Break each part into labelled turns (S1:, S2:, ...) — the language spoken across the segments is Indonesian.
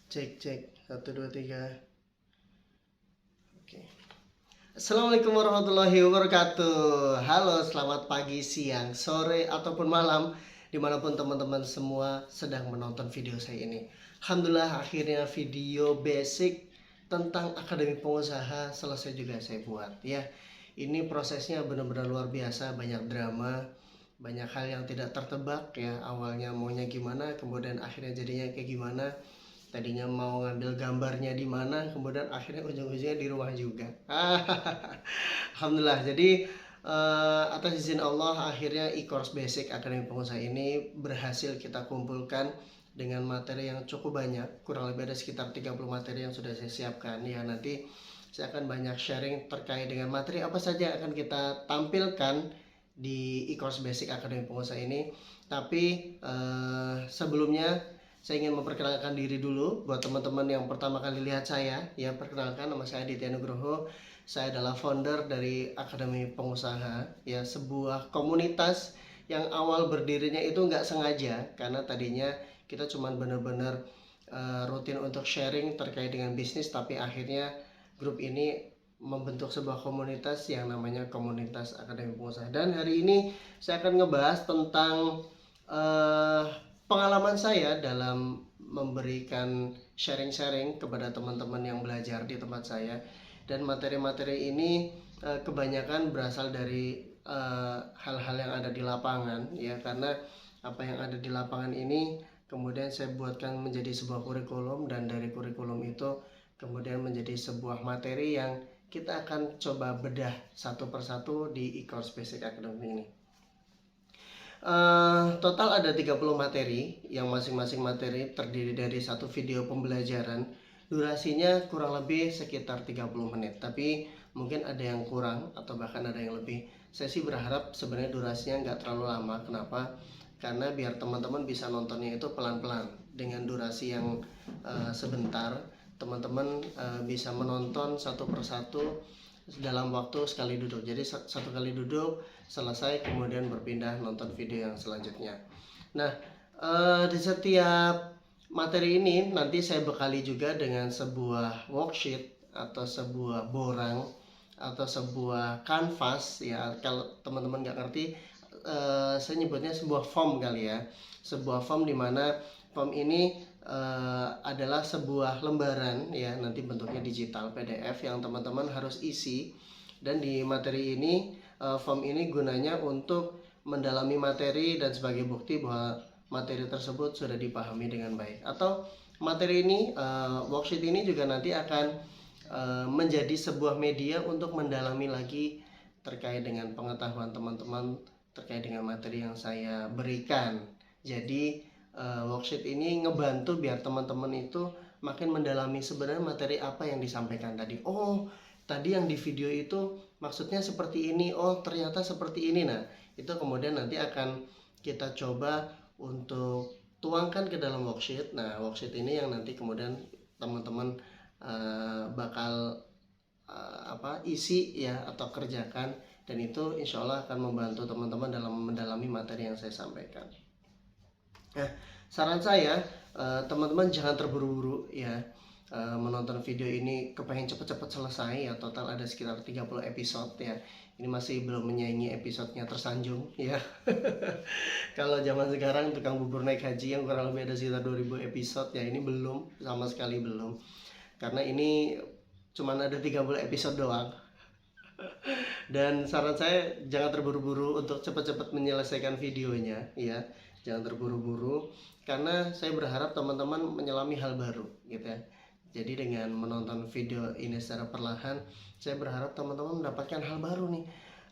S1: Cek cek 1 2 3. Oke. Assalamualaikum warahmatullahi wabarakatuh. Halo, selamat pagi, siang, sore ataupun malam dimanapun teman-teman semua sedang menonton video saya ini. Alhamdulillah akhirnya video basic tentang Akademi Pengusaha selesai juga saya buat ya. Ini prosesnya benar-benar luar biasa, banyak drama, banyak hal yang tidak tertebak ya. Awalnya maunya gimana, kemudian akhirnya jadinya kayak gimana. Tadinya mau ngambil gambarnya di mana, kemudian akhirnya ujung-ujungnya di rumah juga. Alhamdulillah. Jadi atas izin Allah akhirnya e-course basic Akademi Pengusaha ini berhasil kita kumpulkan dengan materi yang cukup banyak. Kurang lebih ada sekitar 30 materi yang sudah saya siapkan. Ya, nanti saya akan banyak sharing terkait dengan materi apa saja akan kita tampilkan di e-course basic Akademi Pengusaha ini. Tapi sebelumnya saya ingin memperkenalkan diri dulu buat teman-teman yang pertama kali lihat saya. Ya, perkenalkan, nama saya Aditya Nugroho. Saya adalah founder dari Akademi Pengusaha, ya, sebuah komunitas yang awal berdirinya itu nggak sengaja, karena tadinya kita cuma benar-benar rutin untuk sharing terkait dengan bisnis, tapi akhirnya grup ini membentuk sebuah komunitas yang namanya Komunitas Akademi Pengusaha. Dan hari ini saya akan ngebahas tentang pengalaman saya dalam memberikan sharing-sharing kepada teman-teman yang belajar di tempat saya. Dan materi-materi ini kebanyakan berasal dari hal-hal yang ada di lapangan ya, karena apa yang ada di lapangan ini kemudian saya buatkan menjadi sebuah kurikulum, dan dari kurikulum itu kemudian menjadi sebuah materi yang kita akan coba bedah satu persatu di e-course basic academy ini. Total ada 30 materi, yang masing-masing materi terdiri dari satu video pembelajaran. Durasinya kurang lebih sekitar 30 menit, tapi mungkin ada yang kurang atau bahkan ada yang lebih. Saya sih berharap sebenarnya durasinya nggak terlalu lama. Kenapa? Karena biar teman-teman bisa nontonnya itu pelan-pelan. Dengan durasi yang sebentar, teman-teman bisa menonton satu persatu dalam waktu sekali duduk. Jadi satu kali duduk selesai, kemudian berpindah nonton video yang selanjutnya. Nah, di setiap materi ini nanti saya bekali juga dengan sebuah worksheet atau sebuah borang atau sebuah kanvas ya. Kalau teman-teman nggak ngerti, saya nyebutnya sebuah form kali ya. Sebuah form di mana form ini adalah sebuah lembaran ya, nanti bentuknya digital PDF yang teman-teman harus isi. Dan di materi ini, form ini gunanya untuk mendalami materi dan sebagai bukti bahwa materi tersebut sudah dipahami dengan baik. Atau materi ini, worksheet ini juga nanti akan menjadi sebuah media untuk mendalami lagi terkait dengan pengetahuan teman-teman terkait dengan materi yang saya berikan. Jadi worksheet ini ngebantu biar teman-teman itu makin mendalami sebenarnya materi apa yang disampaikan tadi. Oh, tadi yang di video itu maksudnya seperti ini, oh ternyata seperti ini. Nah, itu kemudian nanti akan kita coba untuk tuangkan ke dalam worksheet. Nah, worksheet ini yang nanti kemudian teman-teman bakal isi ya atau kerjakan, dan itu insya Allah akan membantu teman-teman dalam mendalami materi yang saya sampaikan. Nah, saran saya teman-teman jangan terburu-buru ya menonton video ini kepengen cepet-cepet selesai ya. Total ada sekitar 30 episode ya. Ini masih belum menyaingi episodenya Tersanjung ya. Kalau zaman sekarang tukang bubur naik haji yang kurang lebih ada sekitar 2000 episode ya, ini belum, sama sekali belum. Karena ini cuman ada 30 episode doang. Dan saran saya jangan terburu-buru untuk cepat-cepat menyelesaikan videonya ya. Jangan terburu-buru, karena saya berharap teman-teman menyelami hal baru gitu ya. Jadi dengan menonton video ini secara perlahan, saya berharap teman-teman mendapatkan hal baru nih.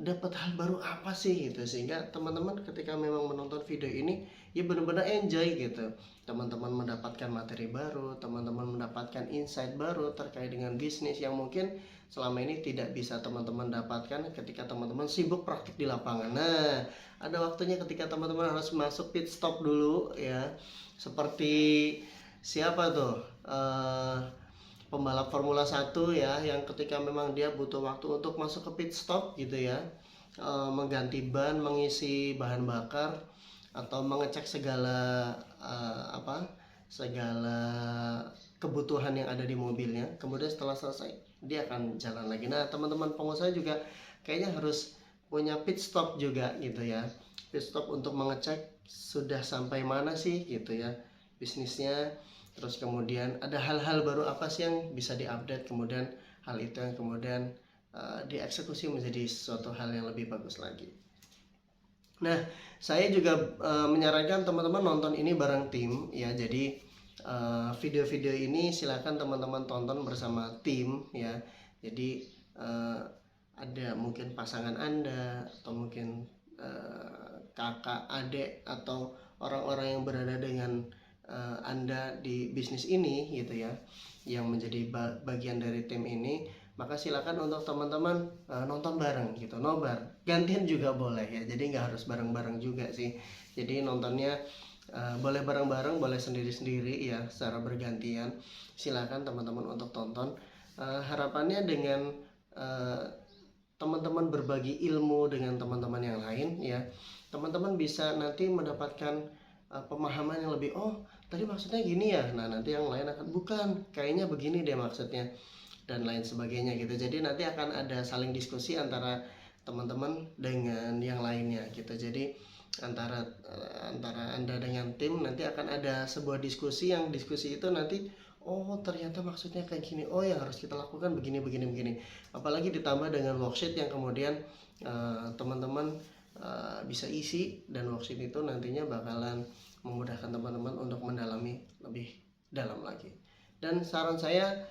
S1: Dapat hal baru apa sih gitu, sehingga teman-teman ketika memang menonton video ini ya benar-benar enjoy gitu. Teman-teman mendapatkan materi baru, teman-teman mendapatkan insight baru terkait dengan bisnis yang mungkin selama ini tidak bisa teman-teman dapatkan ketika teman-teman sibuk praktik di lapangan. Nah, ada waktunya ketika teman-teman harus masuk pit stop dulu ya. Seperti siapa tuh? Pembalap Formula 1 ya, yang ketika memang dia butuh waktu untuk masuk ke pit stop gitu ya, mengganti ban, mengisi bahan bakar, atau mengecek segala segala kebutuhan yang ada di mobilnya, kemudian setelah selesai dia akan jalan lagi. Nah, teman-teman pengusaha juga kayaknya harus punya pit stop juga gitu ya, pit stop untuk mengecek sudah sampai mana sih gitu ya bisnisnya, terus kemudian ada hal-hal baru apa sih yang bisa diupdate, kemudian hal itu yang kemudian dieksekusi menjadi suatu hal yang lebih bagus lagi. Nah, saya juga menyarankan teman-teman nonton ini bareng tim ya. Jadi video-video ini silakan teman-teman tonton bersama tim ya. Jadi ada mungkin pasangan Anda atau mungkin kakak, adik atau orang-orang yang berada dengan Anda di bisnis ini gitu ya, yang menjadi bagian dari tim ini, maka silakan untuk teman-teman nonton bareng gitu, nobar, gantian juga boleh ya, jadi nggak harus bareng-bareng juga sih. Jadi nontonnya boleh bareng-bareng, boleh sendiri-sendiri ya, secara bergantian. Silakan teman-teman untuk tonton. Harapannya dengan teman-teman berbagi ilmu dengan teman-teman yang lain ya, teman-teman bisa nanti mendapatkan pemahaman yang lebih, oh tadi maksudnya gini ya, nah nanti yang lain akan bukan, kayaknya begini deh maksudnya, dan lain sebagainya gitu. Jadi nanti akan ada saling diskusi antara teman-teman dengan yang lainnya gitu. Jadi antara Anda dengan tim nanti akan ada sebuah diskusi, yang diskusi itu nanti, oh ternyata maksudnya kayak gini, oh yang harus kita lakukan begini begini begini. Apalagi ditambah dengan worksheet yang kemudian teman-teman bisa isi, dan worksheet itu nantinya bakalan memudahkan teman-teman untuk mendalami lebih dalam lagi. Dan saran saya,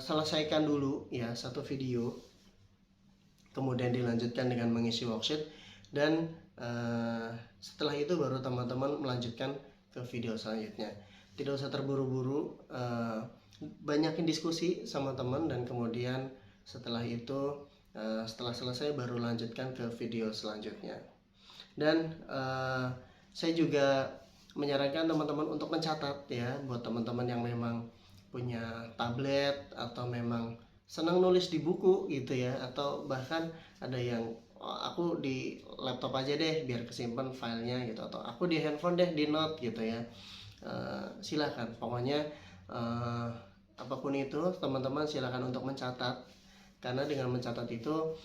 S1: selesaikan dulu ya satu video, kemudian dilanjutkan dengan mengisi worksheet, dan setelah itu baru teman-teman melanjutkan ke video selanjutnya. Tidak usah terburu-buru, banyakin diskusi sama teman, dan kemudian setelah itu setelah selesai baru lanjutkan ke video selanjutnya. Dan saya juga menyarankan teman-teman untuk mencatat ya, buat teman-teman yang memang punya tablet atau memang senang nulis di buku gitu ya, atau bahkan ada yang aku di laptop aja deh biar kesimpan filenya gitu, atau aku di handphone deh, di note gitu ya. Silakan, pokoknya apapun itu teman-teman silakan untuk mencatat, karena dengan mencatat itu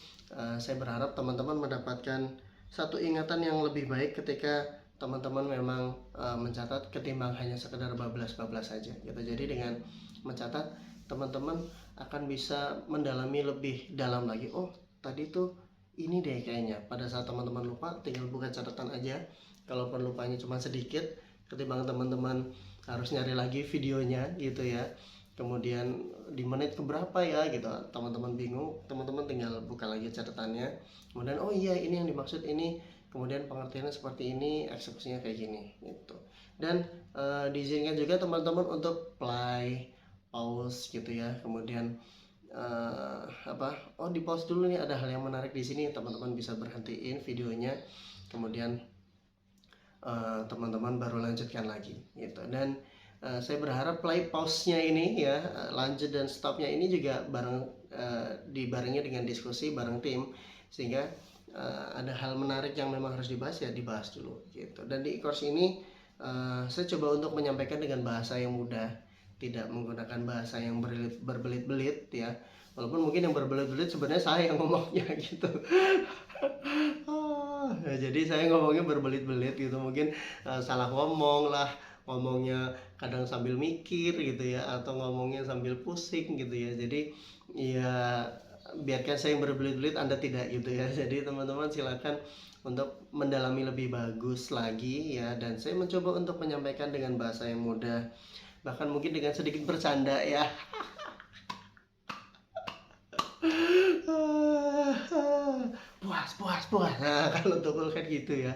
S1: saya berharap teman-teman mendapatkan satu ingatan yang lebih baik ketika teman-teman memang mencatat, ketimbang hanya sekedar bablas-bablas saja gitu. Jadi dengan mencatat, teman-teman akan bisa mendalami lebih dalam lagi. Oh tadi tuh ini deh kayaknya. Pada saat teman-teman lupa, tinggal buka catatan aja. Kalaupun lupanya cuma sedikit, ketimbang teman-teman harus nyari lagi videonya gitu ya, kemudian di menit keberapa ya gitu, teman-teman bingung, teman-teman tinggal buka lagi catatannya, kemudian oh iya ini yang dimaksud ini, kemudian pengertiannya seperti ini, eksekusinya kayak gini gitu. Dan diizinkan juga teman-teman untuk play, pause gitu ya, kemudian oh di pause dulu nih, ada hal yang menarik di sini, teman-teman bisa berhentiin videonya, kemudian teman-teman baru lanjutkan lagi gitu. Dan saya berharap play pause-nya ini ya, lanjut dan stopnya ini juga bareng dibarengi dengan diskusi bareng tim, sehingga ada hal menarik yang memang harus dibahas ya dibahas dulu gitu. Dan di e-course ini saya coba untuk menyampaikan dengan bahasa yang mudah, tidak menggunakan bahasa yang berbelit-belit ya, walaupun mungkin yang berbelit-belit sebenarnya saya yang ngomongnya gitu. Jadi saya ngomongnya berbelit-belit gitu, mungkin salah ngomong lah, ngomongnya kadang sambil mikir gitu ya, atau ngomongnya sambil pusing gitu ya. Jadi ya biarkan saya yang berbelit-belit, Anda tidak gitu ya. Jadi teman-teman silakan untuk mendalami lebih bagus lagi ya, dan saya mencoba untuk menyampaikan dengan bahasa yang mudah, bahkan mungkin dengan sedikit bercanda ya. puas. Nah kalau Tukul kan gitu ya.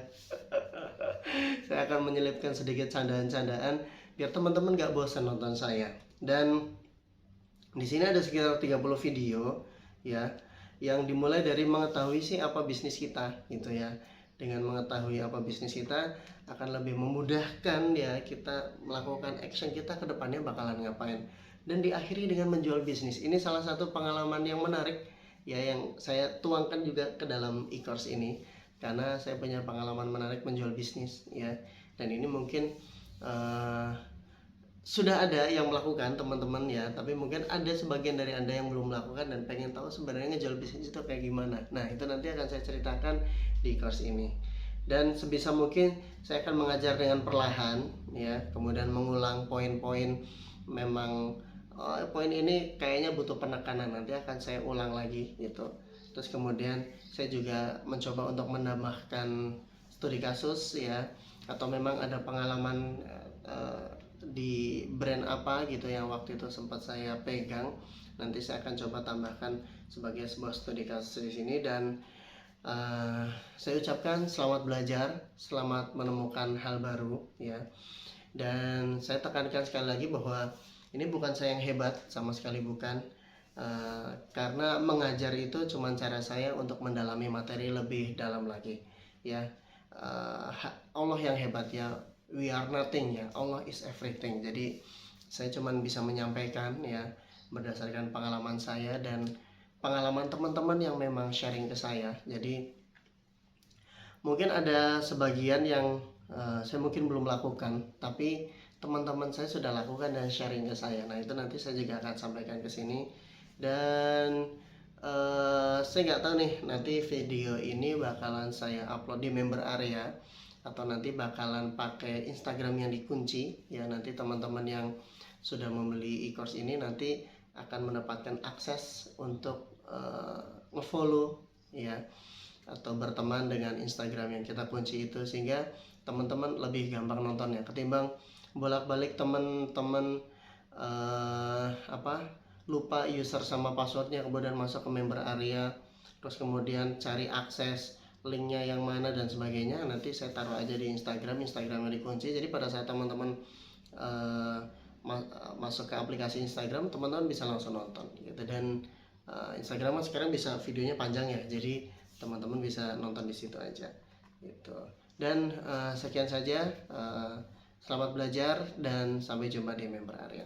S1: Saya akan menyelipkan sedikit candaan-candaan biar teman-teman gak bosan nonton saya. Dan di sini ada sekitar 30 video ya, yang dimulai dari mengetahui sih apa bisnis kita gitu ya. Dengan mengetahui apa bisnis kita akan lebih memudahkan ya kita melakukan action kita ke depannya bakalan ngapain. Dan diakhiri dengan menjual bisnis. Ini salah satu pengalaman yang menarik ya, yang saya tuangkan juga ke dalam e-course ini, karena saya punya pengalaman menarik menjual bisnis ya. Dan ini mungkin sudah ada yang melakukan teman-teman ya, tapi mungkin ada sebagian dari Anda yang belum melakukan dan pengen tahu sebenarnya ngejual bisnis itu kayak gimana. Nah, itu nanti akan saya ceritakan di course ini. Dan sebisa mungkin saya akan mengajar dengan perlahan ya, kemudian mengulang poin-poin. Memang poin ini kayaknya butuh penekanan, nanti akan saya ulang lagi gitu. Terus kemudian saya juga mencoba untuk menambahkan studi kasus ya, atau memang ada pengalaman di brand apa gitu yang waktu itu sempat saya pegang, nanti saya akan coba tambahkan sebagai sebuah studi kasus di sini. Dan saya ucapkan selamat belajar, selamat menemukan hal baru ya. Dan saya tekankan sekali lagi bahwa ini bukan saya yang hebat, sama sekali bukan. Karena mengajar itu cuma cara saya untuk mendalami materi lebih dalam lagi ya. Allah yang hebat ya, we are nothing ya, Allah is everything. Jadi saya cuma bisa menyampaikan ya berdasarkan pengalaman saya dan pengalaman teman-teman yang memang sharing ke saya. Jadi mungkin ada sebagian yang saya mungkin belum lakukan, tapi teman-teman saya sudah lakukan dan sharing ke saya. Nah, itu nanti saya juga akan sampaikan ke sini. Dan saya nggak tahu nih, nanti video ini bakalan saya upload di member area atau nanti bakalan pakai Instagram yang dikunci ya. Nanti teman-teman yang sudah membeli e-course ini nanti akan mendapatkan akses untuk ngefollow ya, atau berteman dengan Instagram yang kita kunci itu, sehingga teman-teman lebih gampang nontonnya ketimbang bolak-balik teman-teman lupa user sama passwordnya, kemudian masuk ke member area, terus kemudian cari akses linknya yang mana dan sebagainya. Nanti saya taruh aja di Instagramnya dikunci, jadi pada saat teman-teman masuk ke aplikasi Instagram, teman-teman bisa langsung nonton gitu. Dan Instagram sekarang bisa videonya panjang ya, jadi teman-teman bisa nonton di situ aja gitu. Dan sekian saja, selamat belajar dan sampai jumpa di member area.